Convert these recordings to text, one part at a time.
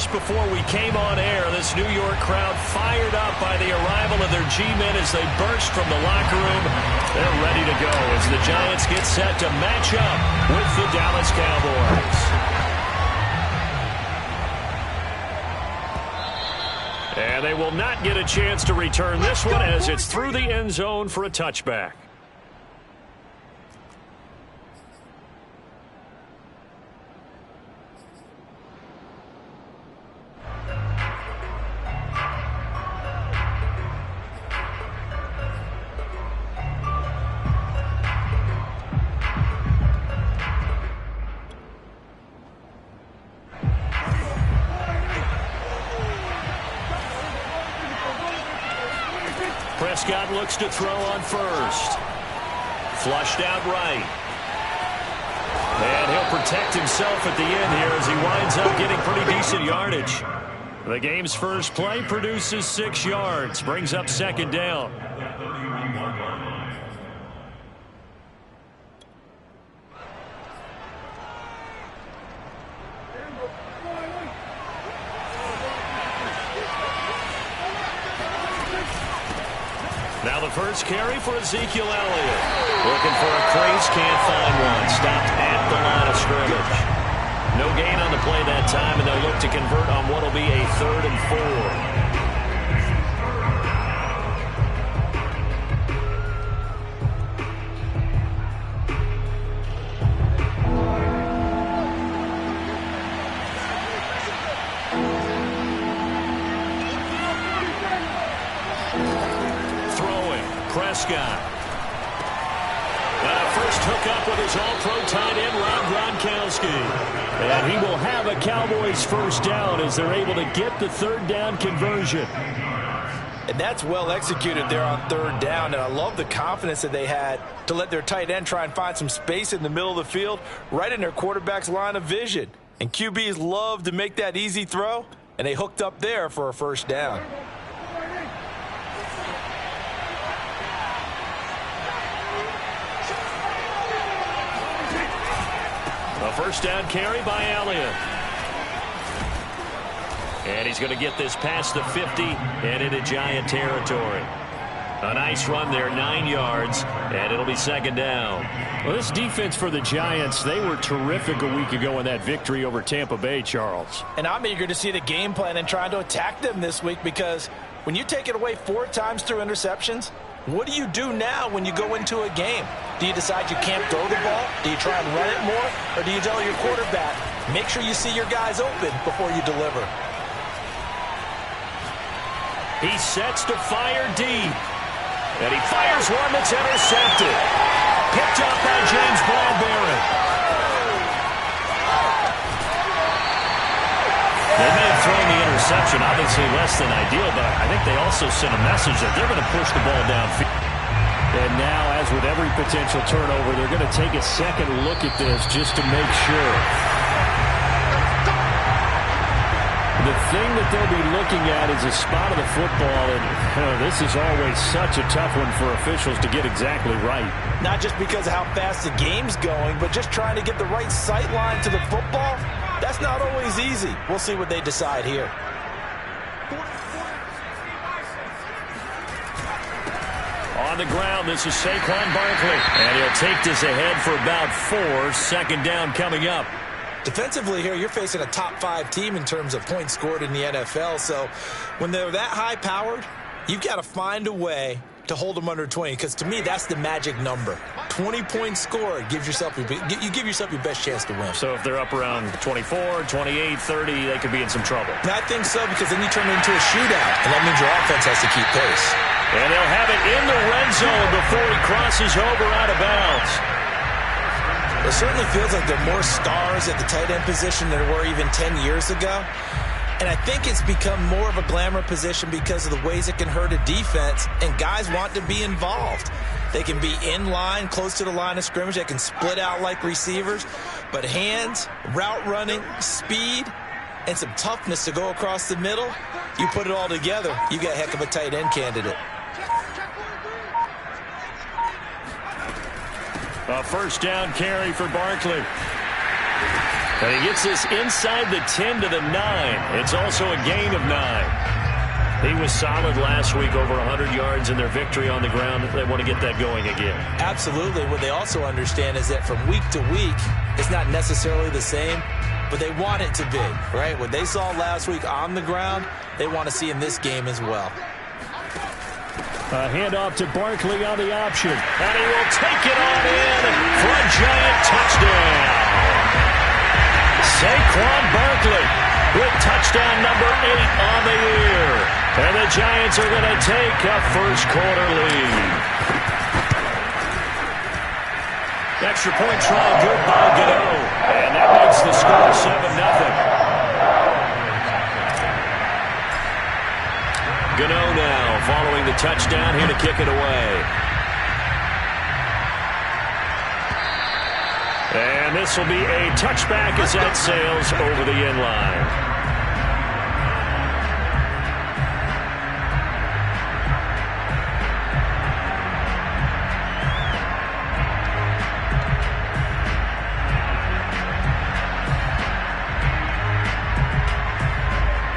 just before we came on air, this New York crowd fired up by the arrival of their G-men as they burst from the locker room. They're ready to go as the Giants get set to match up with the Dallas Cowboys. And they will not get a chance to return this one as it's through the end zone for a touchback. Prescott looks to throw on first. Flushed out right. And he'll protect himself at the end here as he winds up getting pretty decent yardage. The game's first play produces 6 yards. Brings up second down. Now the first carry for Ezekiel Elliott. Looking for a crease, can't find one. Stopped at the line of scrimmage. No gain on the play that time, and they'll look to convert on what will be a 3rd and 4. Prescott. First hookup with his all-pro tight end, Rob Gronkowski. And he will have a Cowboys first down as they're able to get the 3rd down conversion. And that's well executed there on 3rd down. And I love the confidence that they had to let their tight end try and find some space in the middle of the field, right in their quarterback's line of vision. And QBs love to make that easy throw, and they hooked up there for a first down. A first down carry by Elliott. And he's going to get this past the 50 and into Giant territory. A nice run there, 9 yards, and it'll be second down. Well, this defense for the Giants, they were terrific a week ago in that victory over Tampa Bay, Charles. And I'm eager to see the game plan and trying to attack them this week, because when you take it away 4 times through interceptions, what do you do now when you go into a game? Do you decide you can't throw the ball? Do you try and run it more? Or do you tell your quarterback, make sure you see your guys open before you deliver? He sets to fire deep. And he fires one that's intercepted. Picked up by James Bradbury. They may have thrown the interception, obviously less than ideal, but I think they also sent a message that they're going to push the ball downfield. And now, as with every potential turnover, they're going to take a second look at this just to make sure. The thing that they'll be looking at is a spot of the football, and this is always such a tough one for officials to get exactly right. Not just because of how fast the game's going, but just trying to get the right sight line to the football. That's not always easy. We'll see what they decide here. On the ground, this is Saquon Barkley. And he'll take this ahead for about 4. Second down coming up. Defensively here, you're facing a top 5 team in terms of points scored in the NFL. So when they're that high-powered, you've got to find a way to hold them under 20, because to me, that's the magic number. 20 points scored gives yourself you give yourself your best chance to win. So if they're up around 24, 28, 30, they could be in some trouble. And I think so, because then you turn it into a shootout, and that means your offense has to keep pace. And they'll have it in the red zone before he crosses over out of bounds. It certainly feels like there are more stars at the tight end position than there were even 10 years ago. And I think it's become more of a glamour position because of the ways it can hurt a defense, and guys want to be involved. They can be in line, close to the line of scrimmage. They can split out like receivers. But hands, route running, speed, and some toughness to go across the middle, you put it all together, you got a heck of a tight end candidate. A first down carry for Barkley. And he gets this inside the 10 to the 9. It's also a gain of 9. He was solid last week, over 100 yards in their victory on the ground. They want to get that going again. Absolutely. What they also understand is that from week to week, it's not necessarily the same, but they want it to be, right? What they saw last week on the ground, they want to see in this game as well. A handoff to Barkley on the option. And he will take it on in for a Giant touchdown. Saquon Barkley with touchdown number 8 on the year. And the Giants are going to take a first-quarter lead. Extra point try good by Gano. And that makes the score 7-0. Gano now following the touchdown, here to kick it away. And this will be a touchback as that sails over the end line.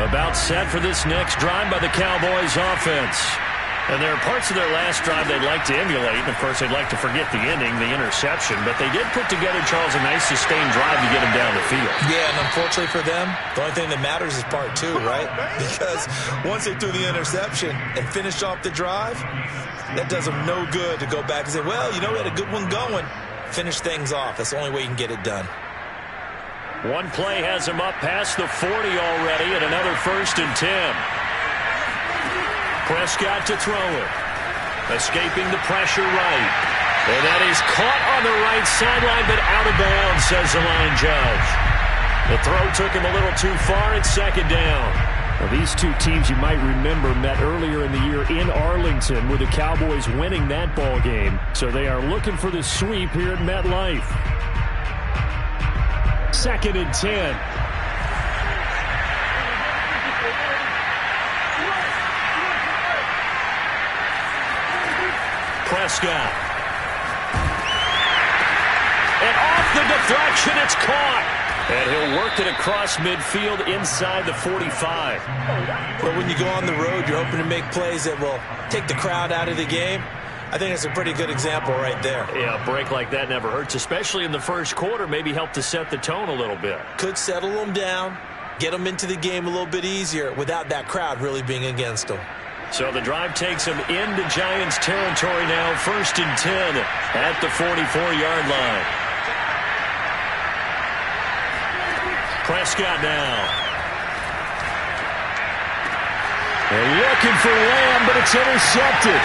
About set for this next drive by the Cowboys offense. And there are parts of their last drive they'd like to emulate. And, of course, they'd like to forget the ending, the interception. But they did put together, Charles, a nice sustained drive to get them down the field. Yeah, and unfortunately for them, the only thing that matters is part 2, right? Because once they threw the interception and finished off the drive, that does them no good to go back and say, well, you know, we had a good one going. Finish things off. That's the only way you can get it done. One play has him up past the 40 already, and another 1st and 10. Prescott to throw it. Escaping the pressure right. And that is caught on the right sideline, but out of bounds, says the line judge. The throw took him a little too far. It's 2nd down. Well, these two teams, you might remember, met earlier in the year in Arlington with the Cowboys winning that ball game. So they are looking for the sweep here at MetLife. 2nd and 10. Prescott. And off the deflection, it's caught. And he'll work it across midfield inside the 45. But when you go on the road, you're hoping to make plays that will take the crowd out of the game. I think it's a pretty good example right there. Yeah, a break like that never hurts, especially in the first quarter. Maybe help to set the tone a little bit. Could settle them down, get them into the game a little bit easier without that crowd really being against them. So the drive takes them into Giants territory now. 1st and 10 at the 44-yard line. Prescott now. They're looking for Lamb, but it's intercepted.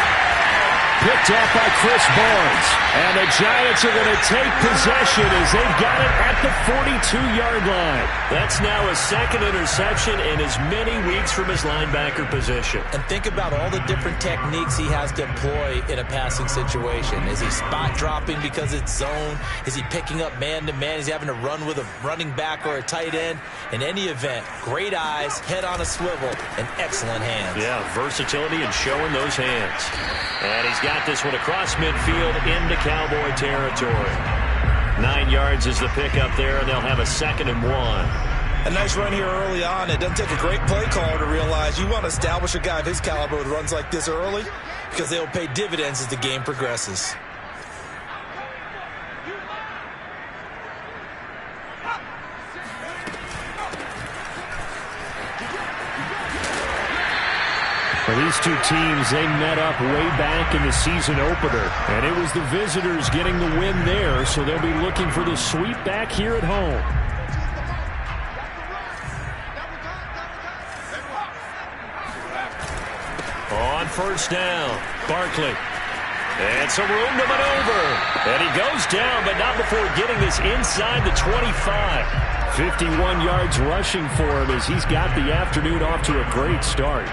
Picked off by Chris Barnes. And the Giants are going to take possession as they've got it at the 42-yard line. That's now his 2nd interception in as many weeks from his linebacker position. And think about all the different techniques he has to employ in a passing situation. Is he spot dropping because it's zone? Is he picking up man-to-man? Is he having to run with a running back or a tight end? In any event, great eyes, head on a swivel, and excellent hands. Yeah, versatility and showing those hands. And he's got this one across midfield into Cowboy territory. 9 yards is the pickup there, and they'll have a 2nd and 1. A nice run here early on. It doesn't take a great play caller to realize you want to establish a guy of his caliber with runs like this early because they'll pay dividends as the game progresses. For these two teams, they met up way back in the season opener. And it was the visitors getting the win there, so they'll be looking for the sweep back here at home. On 1st down, Barkley. And some room to maneuver. And he goes down, but not before getting this inside the 25. 51 yards rushing for him as he's got the afternoon off to a great start.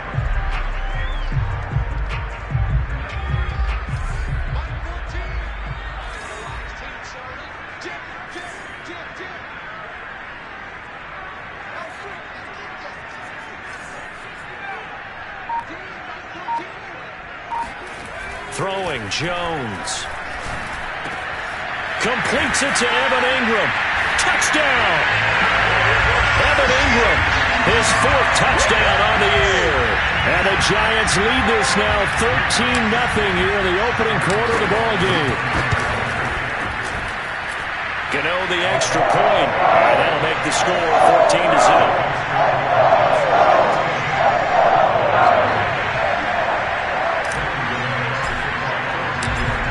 Throwing, Jones. Completes it to Evan Ingram. Touchdown! Evan Ingram, his 4th touchdown on the year. And the Giants lead this now 13-0 here in the opening quarter of the ballgame. Gano the extra point, and that'll make the score 14-0.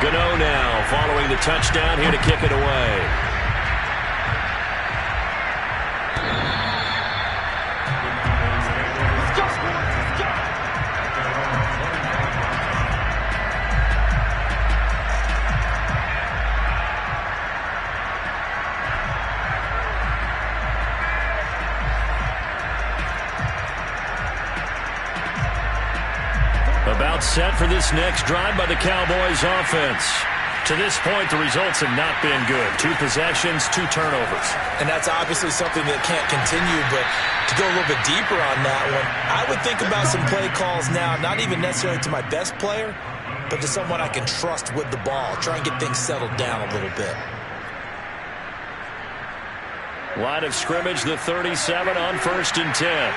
Gano now following the touchdown here to kick it away. About set for this next drive by the Cowboys offense. To this point, the results have not been good. 2 possessions, 2 turnovers. And that's obviously something that can't continue, but to go a little bit deeper on that one, I would think about some play calls now, not even necessarily to my best player, but to someone I can trust with the ball. Try and get things settled down a little bit. Line of scrimmage, the 37 on 1st and 10.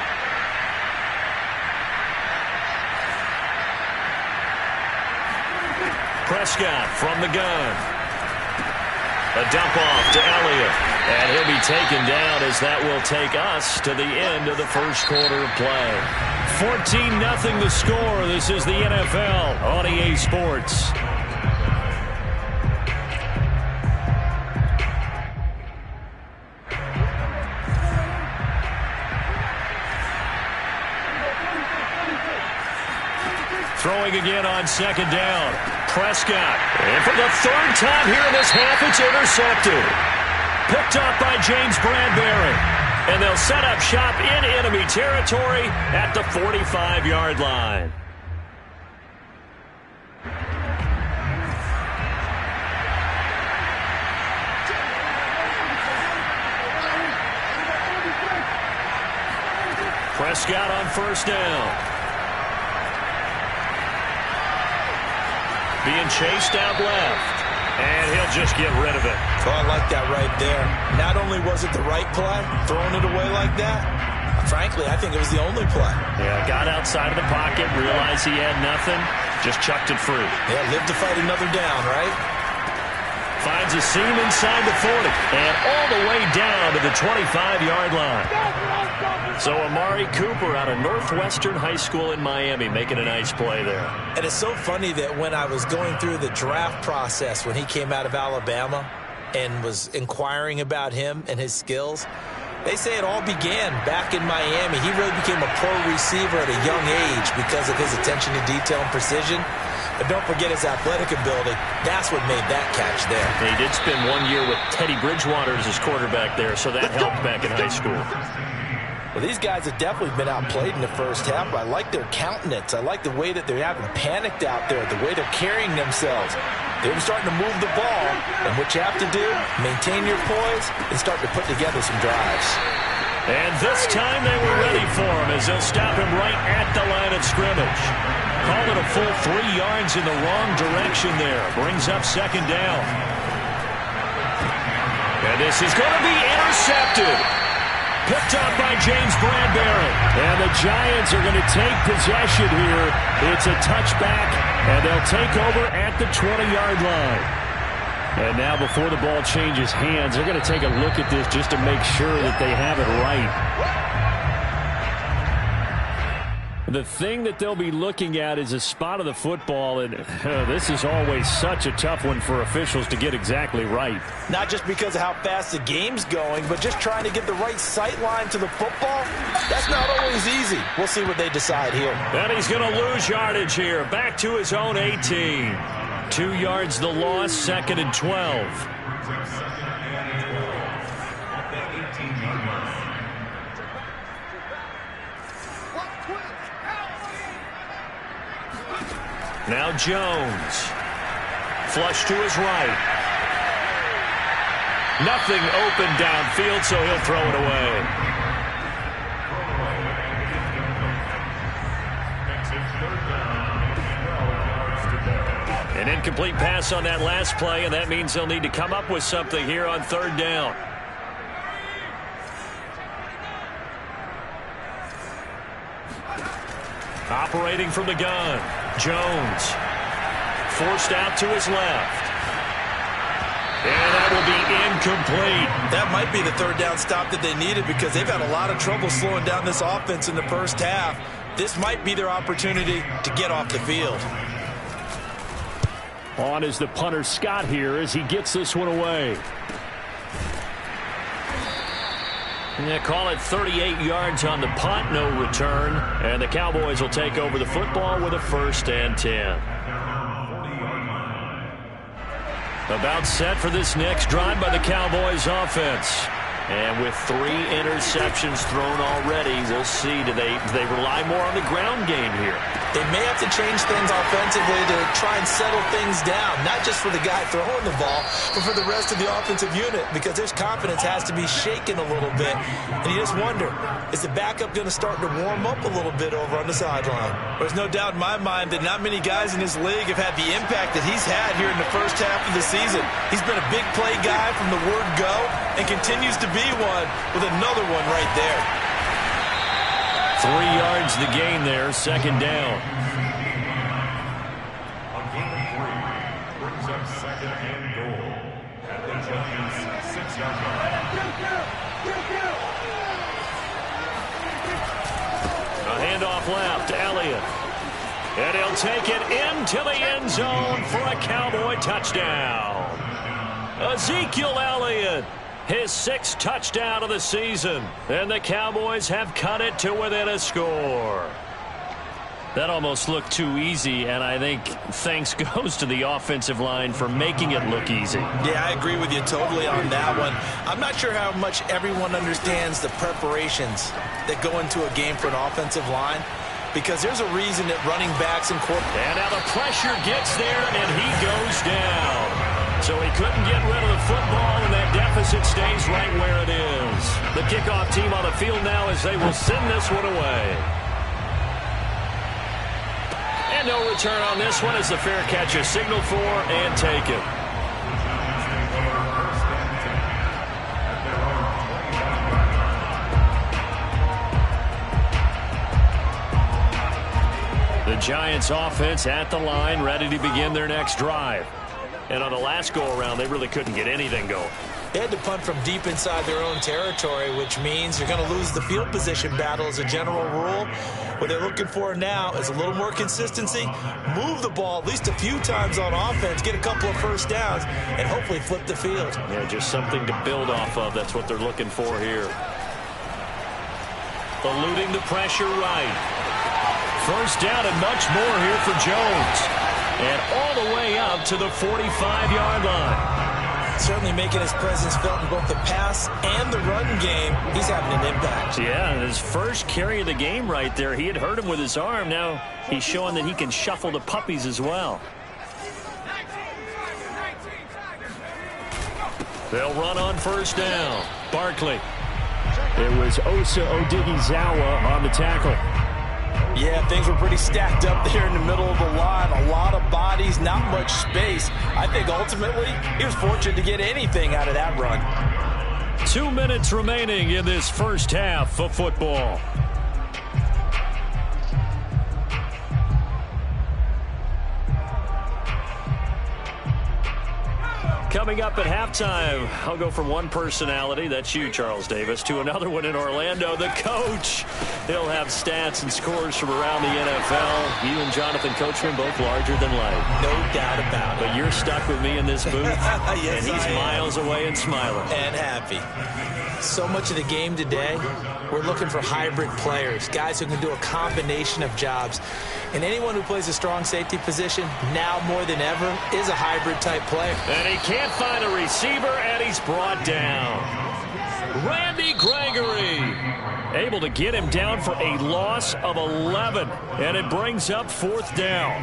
Prescott from the gun. A dump off to Elliott. And he'll be taken down as that will take us to the end of the first quarter of play. 14-0 the score. This is the NFL on EA Sports. Throwing again on 2nd down. Prescott. And for the 3rd time here in this half, it's intercepted. Picked off by James Bradbury. And they'll set up shop in enemy territory at the 45-yard line. Prescott on 1st down. Being chased out left. And he'll just get rid of it. Oh, I like that right there. Not only was it the right play, throwing it away like that, frankly, I think it was the only play. Yeah, got outside of the pocket, realized he had nothing, just chucked it free. Yeah, live to fight another down, right? Finds a seam inside the 40. And all the way down to the 25-yard line. So Amari Cooper out of Northwestern High School in Miami making a nice play there. And it's so funny that when I was going through the draft process when he came out of Alabama and was inquiring about him and his skills, they say it all began back in Miami. He really became a pro receiver at a young age because of his attention to detail and precision. But don't forget his athletic ability. That's what made that catch there. He did spend 1 year with Teddy Bridgewater as his quarterback there, so that helped back in high school. Well, these guys have definitely been outplayed in the first half, but I like their countenance. I like the way that they haven't panicked out there, the way they're carrying themselves. They're starting to move the ball, and what you have to do, maintain your poise and start to put together some drives. And this time they were ready for him as they'll stop him right at the line of scrimmage. Called it a full 3 yards in the wrong direction there. Brings up 2nd down. And this is going to be intercepted. Picked up by James Bradbury. And the Giants are going to take possession here. It's a touchback, and they'll take over at the 20-yard line. And now before the ball changes hands, they're going to take a look at this just to make sure that they have it right. The thing that they'll be looking at is a spot of the football, and this is always such a tough one for officials to get exactly right. Not just because of how fast the game's going, but just trying to get the right sight line to the football. That's not always easy. We'll see what they decide here. And he's going to lose yardage here. Back to his own 18. 2 yards the loss, 2nd and 12. Now Jones. Flush to his right. Nothing open downfield, so he'll throw it away. An incomplete pass on that last play, and that means they'll need to come up with something here on 3rd down. Operating from the gun, Jones. Forced out to his left. And that will be incomplete. That might be the third down stop that they needed because they've had a lot of trouble slowing down this offense in the first half. This might be their opportunity to get off the field. On is the punter Scott here as he gets this one away. Yeah, call it 38 yards on the punt, no return. And the Cowboys will take over the football with a 1st and 10. About set for this next drive by the Cowboys offense. And with 3 interceptions thrown already, we'll see. Do they rely more on the ground game here? They may have to change things offensively to try and settle things down, not just for the guy throwing the ball, but for the rest of the offensive unit, because his confidence has to be shaken a little bit. And you just wonder, is the backup going to start to warm up a little bit over on the sideline? There's no doubt in my mind that not many guys in this league have had the impact that he's had here in the first half of the season. He's been a big play guy from the word go and continues to be one with another one right there. 3 yards the gain there, 2nd down. On game 3, brings up 2nd and goal at the Giants' 6-yard line. A handoff left, Elliott. And he'll take it into the end zone for a Cowboy touchdown. Ezekiel Elliott. His 6th touchdown of the season. And the Cowboys have cut it to within a score. That almost looked too easy, and I think thanks goes to the offensive line for making it look easy. Yeah, I agree with you totally on that one. I'm not sure how much everyone understands the preparations that go into a game for an offensive line, because there's a reason that running backs and quarterbacks... And now the pressure gets there, and he goes down. So he couldn't get rid of the football, and that deficit stays right where it is. The kickoff team on the field now as they will send this one away. And no return on this one as the fair catch is signaled for and taken. The Giants offense at the line, ready to begin their next drive. And on the last go-around, they really couldn't get anything going. They had to punt from deep inside their own territory, which means you're going to lose the field position battle as a general rule. What they're looking for now is a little more consistency, move the ball at least a few times on offense, get a couple of first downs, and hopefully flip the field. Yeah, just something to build off of. That's what they're looking for here. Eluding the pressure right. 1st down and much more here for Jones. And all the way up to the 45-yard line. Certainly making his presence felt in both the pass and the run game. He's having an impact. Yeah, his first carry of the game right there. He had hurt him with his arm. Now he's showing that he can shuffle the puppies as well. They'll run on 1st down. Barkley. It was Osa Odighizuwa on the tackle. Yeah, things were pretty stacked up there in the middle of the line. A lot of bodies, not much space. I think ultimately he was fortunate to get anything out of that run. 2 minutes remaining in this first half of football. Coming up at halftime, I'll go from one personality, that's you, Charles Davis, to another one in Orlando, the coach. He'll have stats and scores from around the NFL. You and Jonathan Coachman both larger than life. No doubt about it. But you're stuck with me in this booth, yes, and he's miles away and smiling. And happy. So much of the game today, we're looking for hybrid players, guys who can do a combination of jobs. And anyone who plays a strong safety position, now more than ever, is a hybrid-type player. And he can't find a receiver, and he's brought down. Randy Gregory able to get him down for a loss of 11, and it brings up 4th down.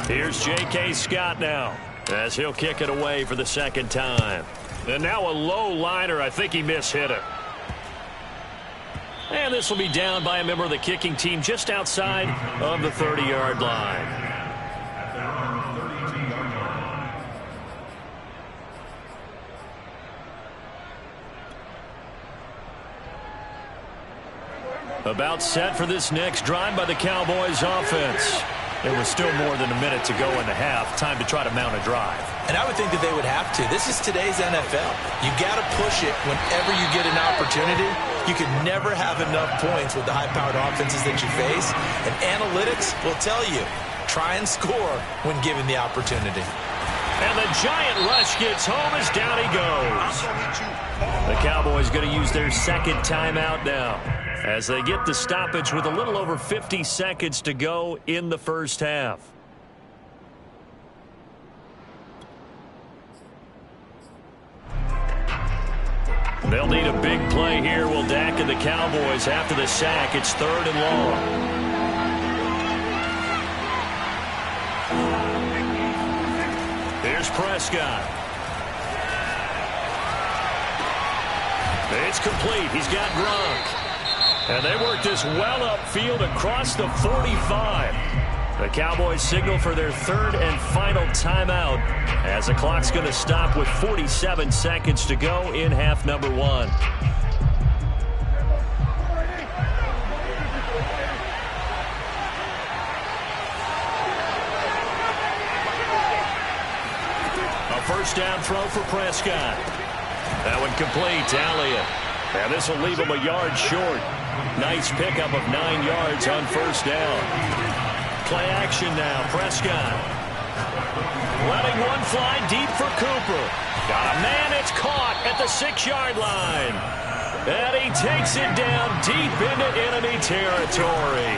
Here's J.K. Scott now as he'll kick it away for the 2nd time. And now a low liner. I think he mishit it. And this will be down by a member of the kicking team just outside of the 30-yard line. About set for this next drive by the Cowboys offense. There was still more than a minute to go in the half. Time to try to mount a drive. And I would think that they would have to. This is today's NFL. You got to push it whenever you get an opportunity. You can never have enough points with the high-powered offenses that you face. And analytics will tell you, try and score when given the opportunity. And the giant rush gets home as down he goes. The Cowboys going to use their second timeout now, as they get the stoppage with a little over 50 seconds to go in the first half. They'll need a big play here. Will Dak and the Cowboys after the sack. It's 3rd and long. Here's Prescott. It's complete. He's got Gronk. And they work this well upfield across the 45. The Cowboys signal for their 3rd and final timeout, as the clock's going to stop with 47 seconds to go in half number 1. A first down throw for Prescott. That one complete to Elliott. And this will leave him a yard short. Nice pickup of 9 yards on first down. Play action now. Prescott letting one fly deep for Cooper. Got a man. It's caught at the 6-yard line. And he takes it down deep into enemy territory.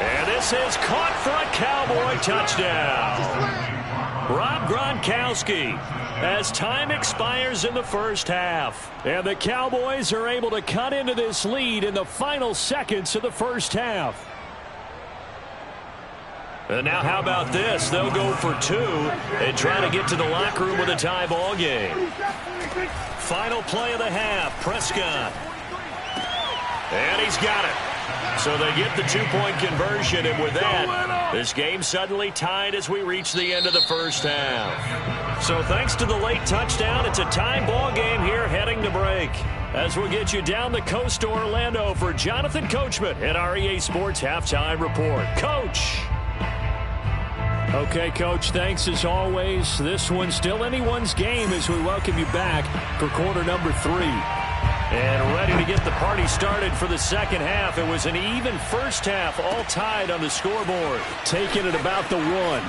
And this is caught for a Cowboy touchdown. Rob Gronkowski, as time expires in the first half. And the Cowboys are able to cut into this lead in the final seconds of the first half. And now how about this? They'll go for 2 and try to get to the locker room with a tie ball game. Final play of the half, Prescott. And he's got it. So they get the 2-point conversion, and with that, this game suddenly tied as we reach the end of the first half. So thanks to the late touchdown, it's a tie ball game here heading to break. As we'll get you down the coast to Orlando for Jonathan Coachman at our EA Sports Halftime Report. Coach. Okay, Coach, thanks as always. This one's still anyone's game as we welcome you back for quarter number 3. And ready to get the party started for the second half. It was an even first half, all tied on the scoreboard. Taking it about the 1.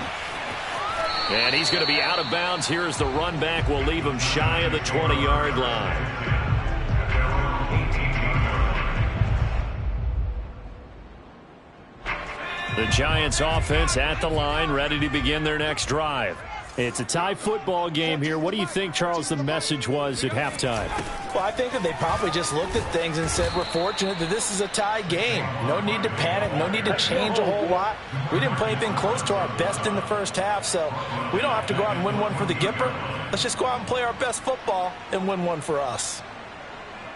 And he's going to be out of bounds here as the run back will leave him shy of the 20-yard line. The Giants offense at the line, ready to begin their next drive. It's a tie football game here. What do you think, Charles, the message was at halftime? Well, I think that they probably just looked at things and said, we're fortunate that this is a tie game. No need to panic. No need to change a whole lot. We didn't play anything close to our best in the first half, so we don't have to go out and win one for the Gipper. Let's just go out and play our best football and win one for us.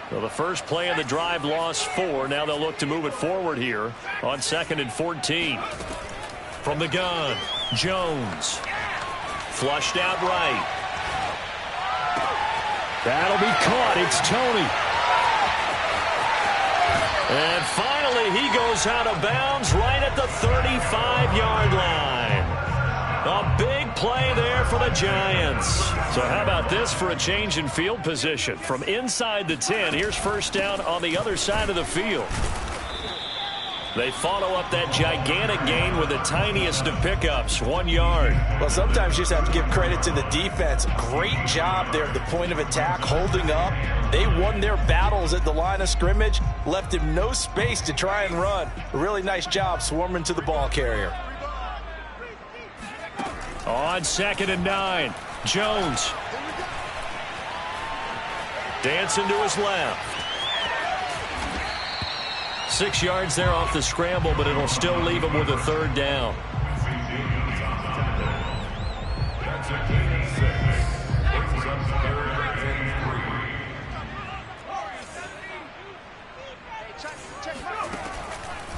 Well, the first play of the drive lost 4. Now they'll look to move it forward here on 2nd and 14. From the gun, Jones. Flushed out right. That'll be caught. It's Tony. And finally, he goes out of bounds right at the 35-yard line. A big play there for the Giants. So how about this for a change in field position? From inside the 10, here's first down on the other side of the field. They follow up that gigantic gain with the tiniest of pickups, 1 yard. Well, sometimes you just have to give credit to the defense. Great job there at the point of attack, holding up. They won their battles at the line of scrimmage, left him no space to try and run. A really nice job swarming to the ball carrier. On 2nd and 9, Jones. Dancing to his left. 6 yards there off the scramble, but it'll still leave him with a 3rd down. That's a gain of 6. Brings up 3rd and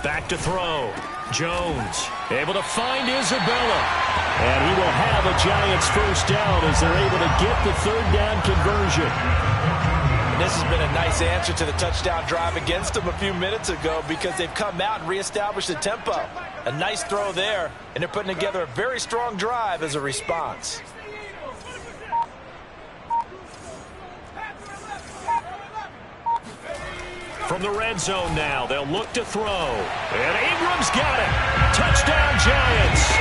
3. Back to throw. Jones able to find Isabella. And he will have a Giants first down as they're able to get the 3rd down conversion. this has been a nice answer to the touchdown drive against them a few minutes ago because they've come out and reestablished the tempo. A nice throw there, and they're putting together a very strong drive as a response. From the red zone now, they'll look to throw. And Ingram's got it. Touchdown, Giants.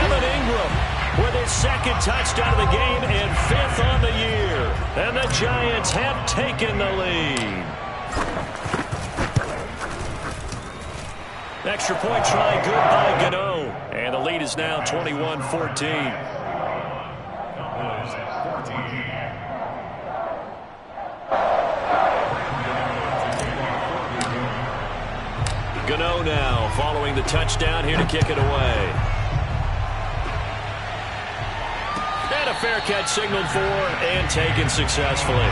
Evan Ingram with his second touchdown of the game and 5th on the year. And the Giants have taken the lead. Extra point try good by Gano. And the lead is now 21-14. Gano now following the touchdown here to kick it away. And a fair catch signaled for and taken successfully.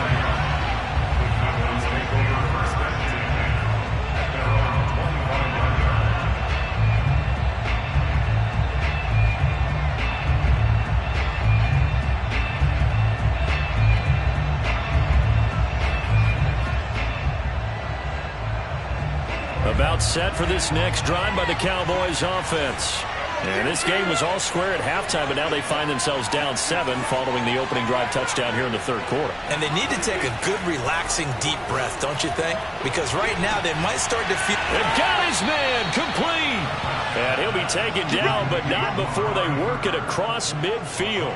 About set for this next drive by the Cowboys offense. And this game was all square at halftime, but now they find themselves down 7 following the opening drive touchdown here in the third quarter. And they need to take a good, relaxing, deep breath, don't you think? Because right now they might start to feel... They've got his man complete. And he'll be taken down, but not before they work it across midfield.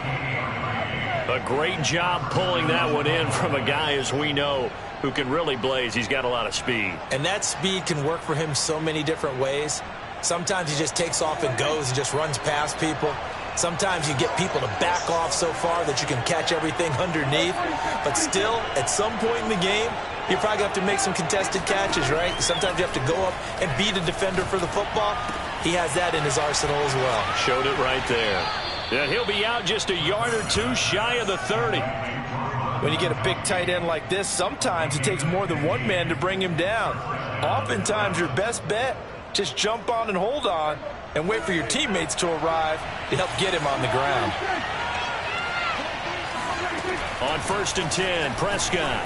A great job pulling that one in from a guy, as we know, who can really blaze. He's got a lot of speed. And that speed can work for him so many different ways. Sometimes he just takes off and goes and just runs past people. Sometimes you get people to back off so far that you can catch everything underneath. But still, at some point in the game, you probably have to make some contested catches, right? Sometimes you have to go up and beat a defender for the football. He has that in his arsenal as well. Showed it right there. And he'll be out just a yard or two shy of the 30. When you get a big tight end like this, sometimes it takes more than one man to bring him down. Oftentimes, your best bet, just jump on and hold on and wait for your teammates to arrive to help get him on the ground. On 1st and 10, Prescott.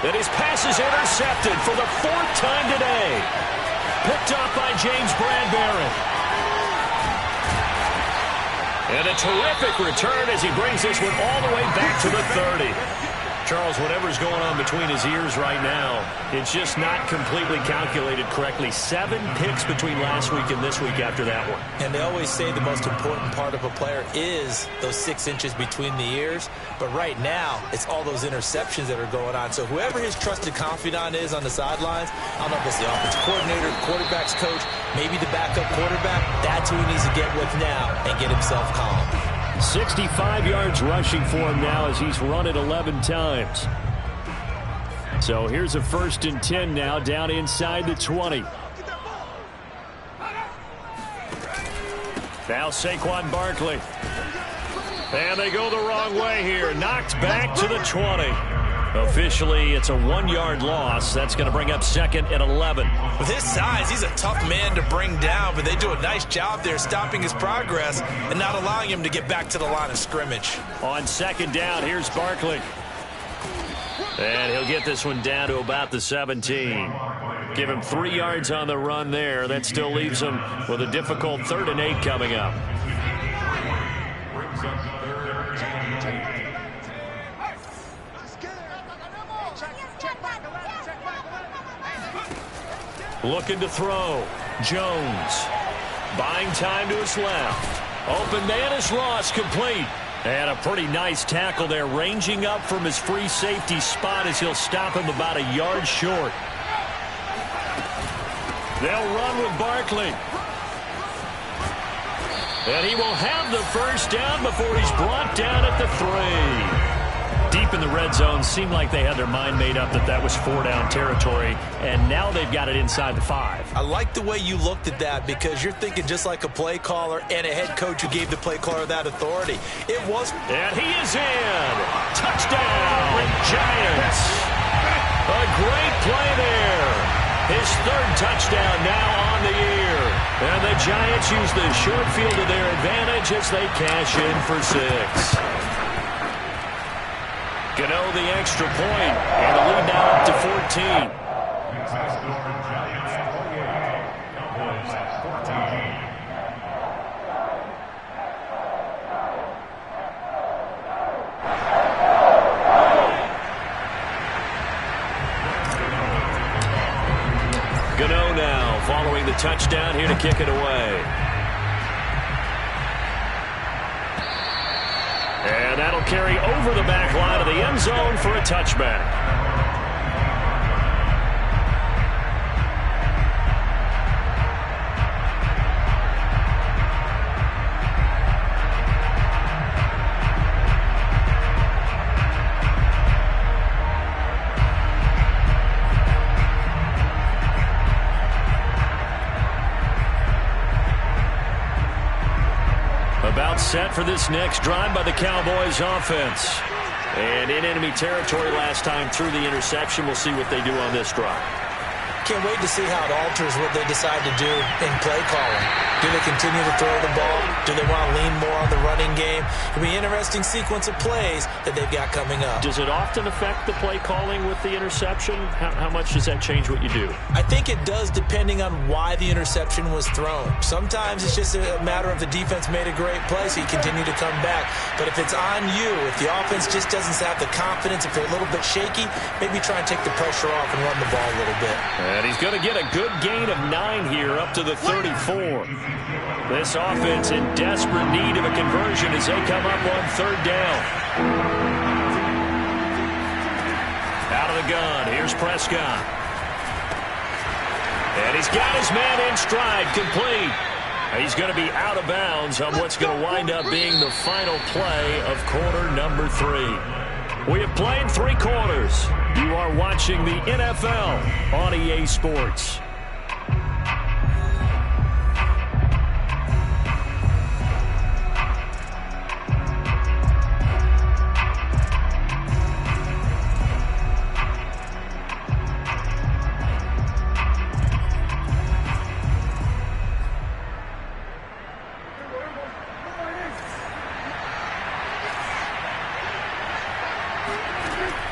And his pass is intercepted for the 4th time today. Picked up by James Bradbury. And a terrific return as he brings this one all the way back to the 30. Charles, whatever's going on between his ears right now, it's just not completely calculated correctly. 7 picks between last week and this week after that one. And they always say the most important part of a player is those 6 inches between the ears. But right now, it's all those interceptions that are going on. So whoever his trusted confidant is on the sidelines, I don't know if it's the offensive coordinator, quarterback's coach, maybe the backup quarterback, that's who he needs to get with now and get himself calm. 65 yards rushing for him now as he's run it 11 times. So here's a 1st and 10 now down inside the 20. Now Saquon Barkley. And they go the wrong way here. Knocked back to the 20. Officially, it's a 1-yard loss. That's going to bring up 2nd and 11. With his size, he's a tough man to bring down, but they do a nice job there stopping his progress and not allowing him to get back to the line of scrimmage. On 2nd down, here's Barkley. And he'll get this one down to about the 17. Give him 3 yards on the run there. That still leaves him with a difficult 3rd and 8 coming up. Looking to throw. Jones. Buying time to his left. Open man is lost, complete. And a pretty nice tackle there, ranging up from his free safety spot as he'll stop him about a yard short. They'll run with Barkley. And he will have the 1st down before he's brought down at the 3. Deep in the red zone, seemed like they had their mind made up that that was 4-down territory, and now they've got it inside the 5. I like the way you looked at that because you're thinking just like a play caller and a head coach who gave the play caller that authority. It was. And he is in. Touchdown, Giants. A great play there. His 3rd touchdown now on the year. And the Giants use the short field to their advantage as they cash in for 6. Gano the extra point, and the lead now up to 14. Giants 28, Cowboys 14. Gano now following the touchdown here to kick it away. And that'll carry over the back line of the end zone for a touchback. About set for this next drive by the Cowboys offense. And in enemy territory last time through the interception. We'll see what they do on this drive. Can't wait to see how it alters what they decide to do in play calling. Do they continue to throw the ball? Do they want to lean more on the running game? It'll be an interesting sequence of plays that they've got coming up. Does it often affect the play calling with the interception? How much does that change what you do? I think it does, depending on why the interception was thrown. Sometimes it's just a matter of the defense made a great play, so you continue to come back. But if it's on you, if the offense just doesn't have the confidence, if they're a little bit shaky, maybe try and take the pressure off and run the ball a little bit. And he's going to get a good gain of 9 here up to the 34. This offense in desperate need of a conversion as they come up on third down. Out of the gun, here's Prescott. And he's got his man in stride, complete. He's going to be out of bounds on what's going to wind up being the final play of quarter number 3. We have played 3 quarters. You are watching the NFL on EA Sports.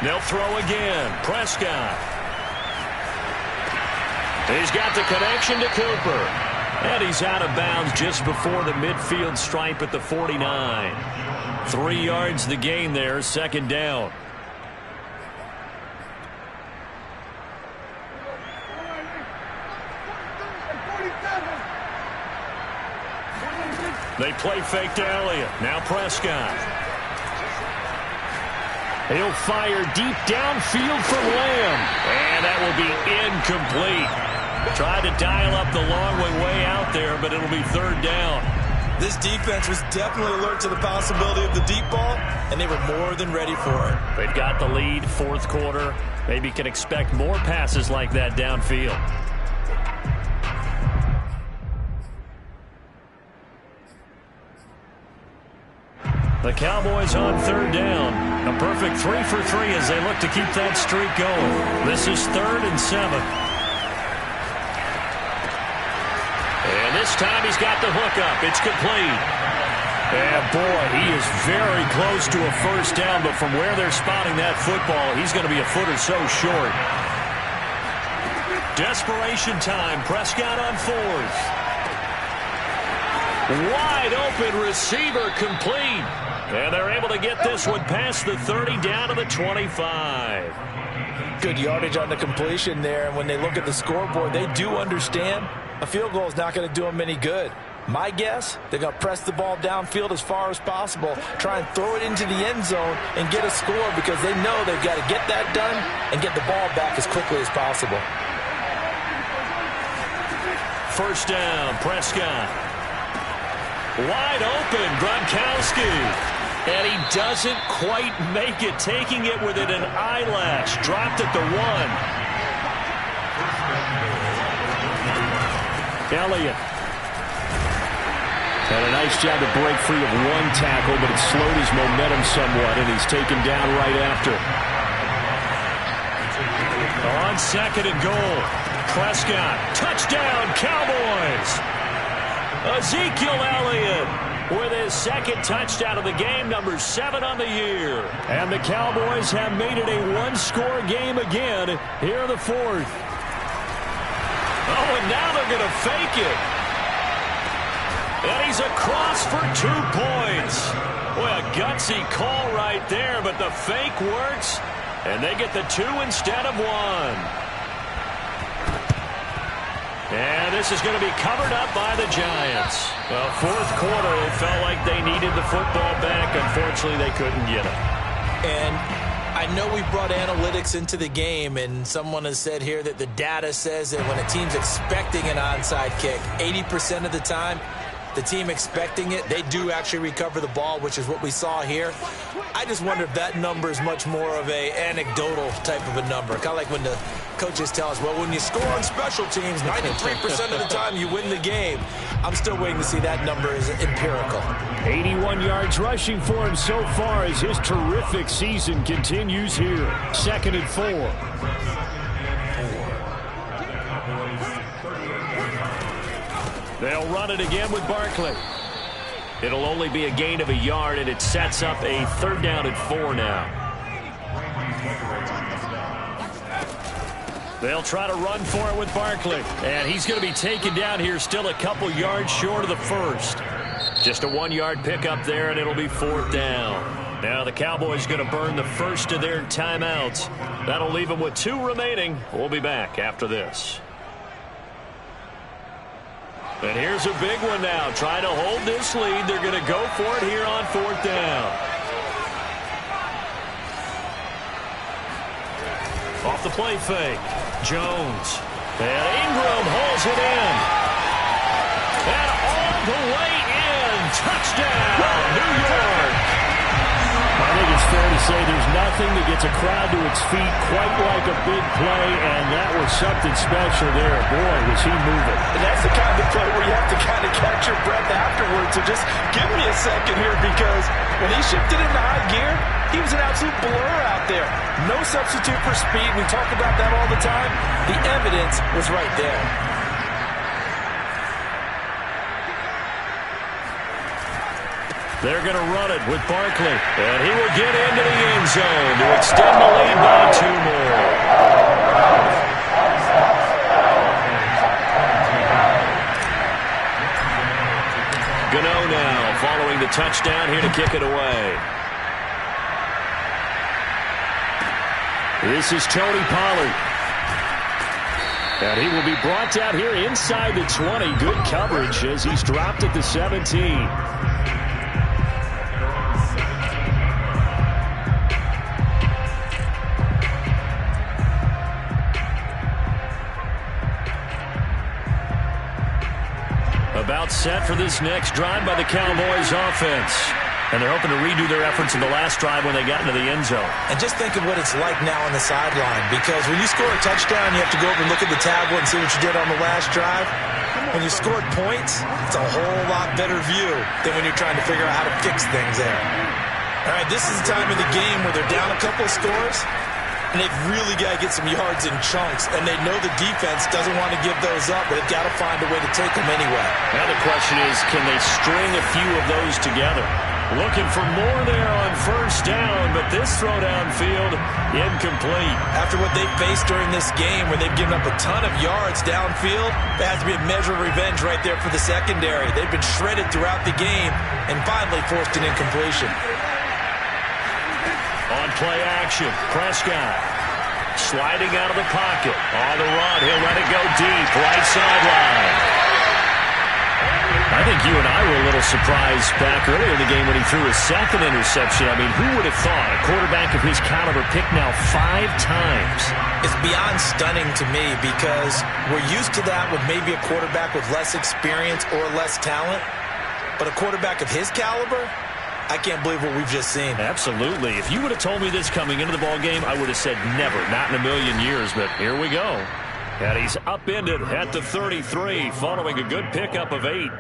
They'll throw again. Prescott. He's got the connection to Cooper. And he's out of bounds just before the midfield stripe at the 49. 3 yards the gain there, second down. They play fake to Elliott. Now Prescott. He'll fire deep downfield for Lamb. And that will be incomplete. Tried to dial up the long way out there, but it'll be third down. This defense was definitely alert to the possibility of the deep ball, and they were more than ready for it. They've got the lead, fourth quarter. Maybe can expect more passes like that downfield. The Cowboys on third down. A perfect 3 for 3 as they look to keep that streak going. This is 3rd and 7. And this time he's got the hookup. It's complete. And boy, he is very close to a first down, but from where they're spotting that football, he's going to be a foot or so short. Desperation time. Prescott on 4th. Wide open receiver, complete. And they're able to get this one past the 30 down to the 25. Good yardage on the completion there. And when they look at the scoreboard, they do understand a field goal is not going to do them any good. My guess, they're going to press the ball downfield as far as possible, try and throw it into the end zone and get a score because they know they've got to get that done and get the ball back as quickly as possible. First down, Prescott. Wide open, Gronkowski. And he doesn't quite make it, taking it within an eyelash. Dropped at the 1. Elliott. Had a nice job to break free of 1 tackle, but it slowed his momentum somewhat, and he's taken down right after. On 2nd and goal. Prescott. Touchdown, Cowboys. Ezekiel Elliott with his second touchdown of the game, number 7 on the year. And the Cowboys have made it a one-score game again here in the fourth. Oh, and now they're going to fake it. And he's across for 2 points. Boy, a gutsy call right there, but the fake works, and they get the 2 instead of 1. And this is going to be covered up by the Giants. Well, fourth quarter, it felt like they needed the football back. Unfortunately, they couldn't get it. And I know we brought analytics into the game, and someone has said here that the data says that when a team's expecting an onside kick, 80% of the time, the team expecting it, they do actually recover the ball, which is what we saw here. I just wonder if that number is much more of a anecdotal type of a number. Kind of like when the coaches tell us, well, when you score on special teams, 93% of the time you win the game. I'm still waiting to see that number is empirical. 81 yards rushing for him so far as his terrific season continues here. 2nd and 4. They'll run it again with Barkley. It'll only be a gain of a yard, and it sets up a 3rd down and 4 now. They'll try to run for it with Barkley. And he's going to be taken down here, still a couple yards short of the first. Just a 1-yard pickup there, and it'll be 4th down. Now the Cowboys going to burn the first of their timeouts. That'll leave them with 2 remaining. We'll be back after this. And here's a big one now. Trying to hold this lead. They're going to go for it here on 4th down. Off the play fake. Jones. And Ingram hauls it in. And all the way in. Touchdown, New York. I think it's fair to say there's nothing that gets a crowd to its feet quite like a big play, and that was something special there. Boy, was he moving. And that's the kind of play where you have to kind of catch your breath afterwards. So just give me a second here, because when he shifted into high gear, he was an absolute blur out there. No substitute for speed. We talk about that all the time. The evidence was right there. They're going to run it with Barkley. And he will get into the end zone to extend the lead by 2 more. Gano now following the touchdown here to kick it away. This is Tony Pollard. And he will be brought down here inside the 20. Good coverage as he's dropped at the 17. About set for this next drive by the Cowboys offense. And they're hoping to redo their efforts in the last drive when they got into the end zone. And just think of what it's like now on the sideline, because when you score a touchdown, you have to go over and look at the tablet and see what you did on the last drive. When you scored points, it's a whole lot better view than when you're trying to figure out how to fix things there. All right, this is the time of the game where they're down a couple of scores, and they've really got to get some yards in chunks, and they know the defense doesn't want to give those up, but they've got to find a way to take them anyway. Now the question is, can they string a few of those together? Looking for more there on 1st down, but this throw downfield, incomplete. After what they faced during this game, where they've given up a ton of yards downfield, there has to be a measure of revenge right there for the secondary. They've been shredded throughout the game and finally forced an incompletion. On play action, Prescott sliding out of the pocket. On the run, he'll let it go deep, right sideline. I think you and I were a little surprised back earlier in the game when he threw his 2nd interception. I mean, who would have thought a quarterback of his caliber picked now 5 times? It's beyond stunning to me, because we're used to that with maybe a quarterback with less experience or less talent. But a quarterback of his caliber, I can't believe what we've just seen. Absolutely. If you would have told me this coming into the ballgame, I would have said never, not in a million years. But here we go. And he's upended at the 33 following a good pickup of 8.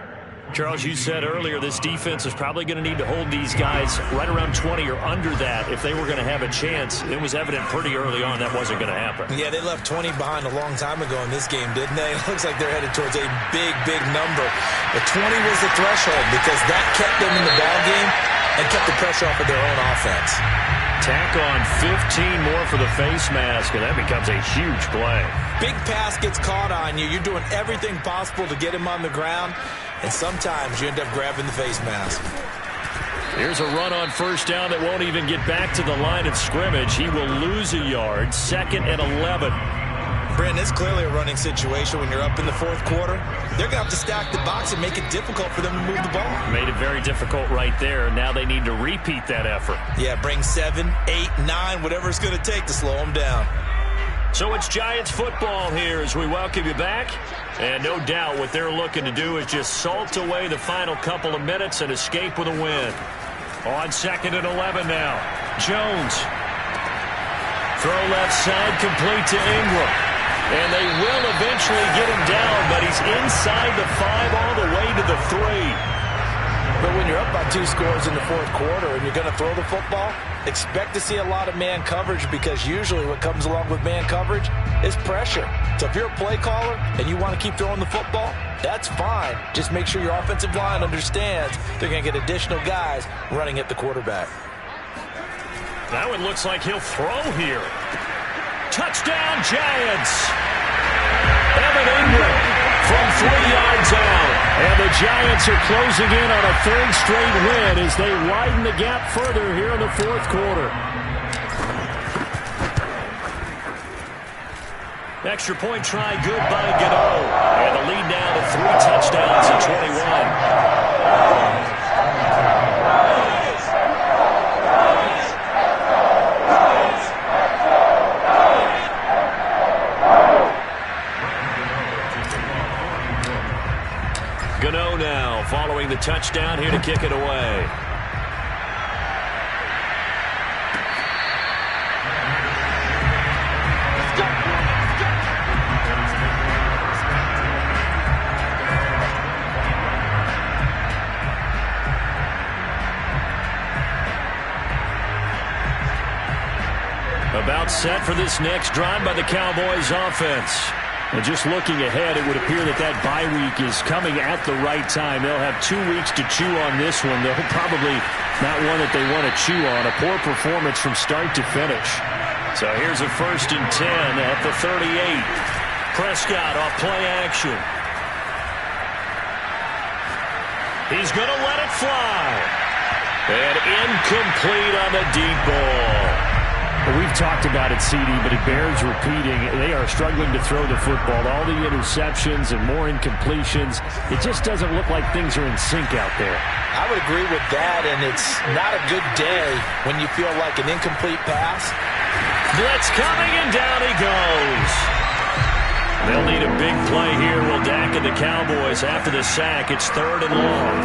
Charles, you said earlier this defense is probably going to need to hold these guys right around 20 or under that if they were going to have a chance. It was evident pretty early on that wasn't going to happen. Yeah, they left 20 behind a long time ago in this game, didn't they? It looks like they're headed towards a big, big number. But 20 was the threshold because that kept them in the ballgame and kept the pressure off of their own offense. Tack on 15 more for the face mask, and that becomes a huge play. Big pass gets caught on you. You're doing everything possible to get him on the ground, and sometimes you end up grabbing the face mask. Here's a run on first down that won't even get back to the line of scrimmage. He will lose a yard, 2nd and 11. Brent, it's clearly a running situation when you're up in the fourth quarter. They're going to have to stack the box and make it difficult for them to move the ball. Made it very difficult right there. Now they need to repeat that effort. Yeah, bring 7, 8, 9, whatever it's going to take to slow them down. So it's Giants football here as we welcome you back. And no doubt what they're looking to do is just salt away the final couple of minutes and escape with a win. On 2nd and 11 now. Jones. Throw left side, complete to Ingram. And they will eventually get him down, but he's inside the 5 all the way to the 3. But when you're up by 2 scores in the fourth quarter and you're going to throw the football, expect to see a lot of man coverage because usually what comes along with man coverage is pressure. So if you're a play caller and you want to keep throwing the football, that's fine. Just make sure your offensive line understands they're going to get additional guys running at the quarterback. That one looks like he'll throw here. Touchdown, Giants! Evan Ingram from 3 yards out. And the Giants are closing in on a 3rd straight win as they widen the gap further here in the fourth quarter. Extra point try good by Gano. And the lead now to 3 touchdowns at 21. Gano now following the touchdown here to kick it away. About set for this next drive by the Cowboys offense. And just looking ahead, it would appear that that bye week is coming at the right time. They'll have 2 weeks to chew on this one. They'll probably not one that they want to chew on. A poor performance from start to finish. So here's a 1st and 10 at the 38. Prescott off play action. He's going to let it fly. And incomplete on the deep ball. We've talked about it, CD, but it bears repeating. They are struggling to throw the football. All the interceptions and more incompletions. It just doesn't look like things are in sync out there. I would agree with that, and it's not a good day when you feel like an incomplete pass. Blitz coming, and down he goes. They'll need a big play here. Will Dak and the Cowboys after the sack. It's 3rd and long.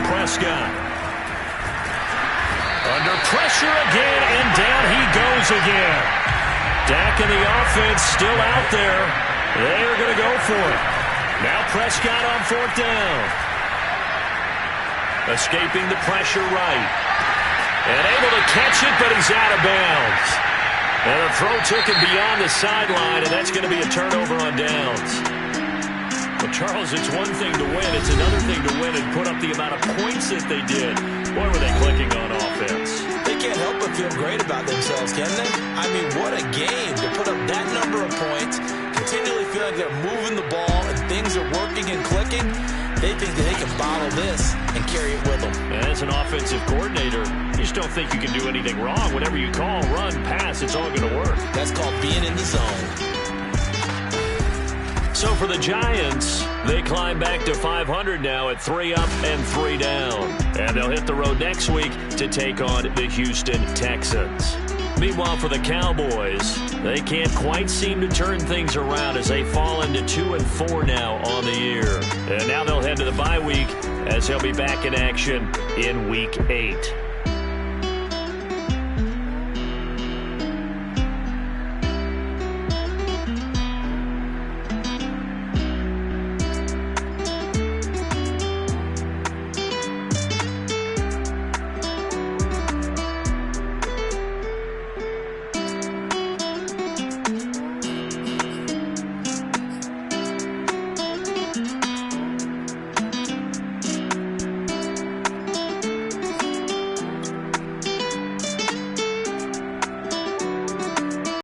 Prescott. Under pressure again, and down he goes again. Dak and the offense still out there. They are going to go for it. Now Prescott on 4th down. Escaping the pressure right. And able to catch it, but he's out of bounds. And a throw took him beyond the sideline, and that's going to be a turnover on downs. Well, Charles, it's one thing to win. It's another thing to win and put up the amount of points that they did. Boy, were they clicking on offense. They can't help but feel great about themselves, can they? I mean, what a game to put up that number of points, continually feel like they're moving the ball and things are working and clicking. They think that they can bottle this and carry it with them. And as an offensive coordinator, you just don't think you can do anything wrong. Whatever you call, run, pass, it's all going to work. That's called being in the zone. So for the Giants, they climb back to 500 now at 3 up and 3 down. And they'll hit the road next week to take on the Houston Texans. Meanwhile, for the Cowboys, they can't quite seem to turn things around as they fall into 2 and 4 now on the year. And now they'll head to the bye week as they'll be back in action in Week 8.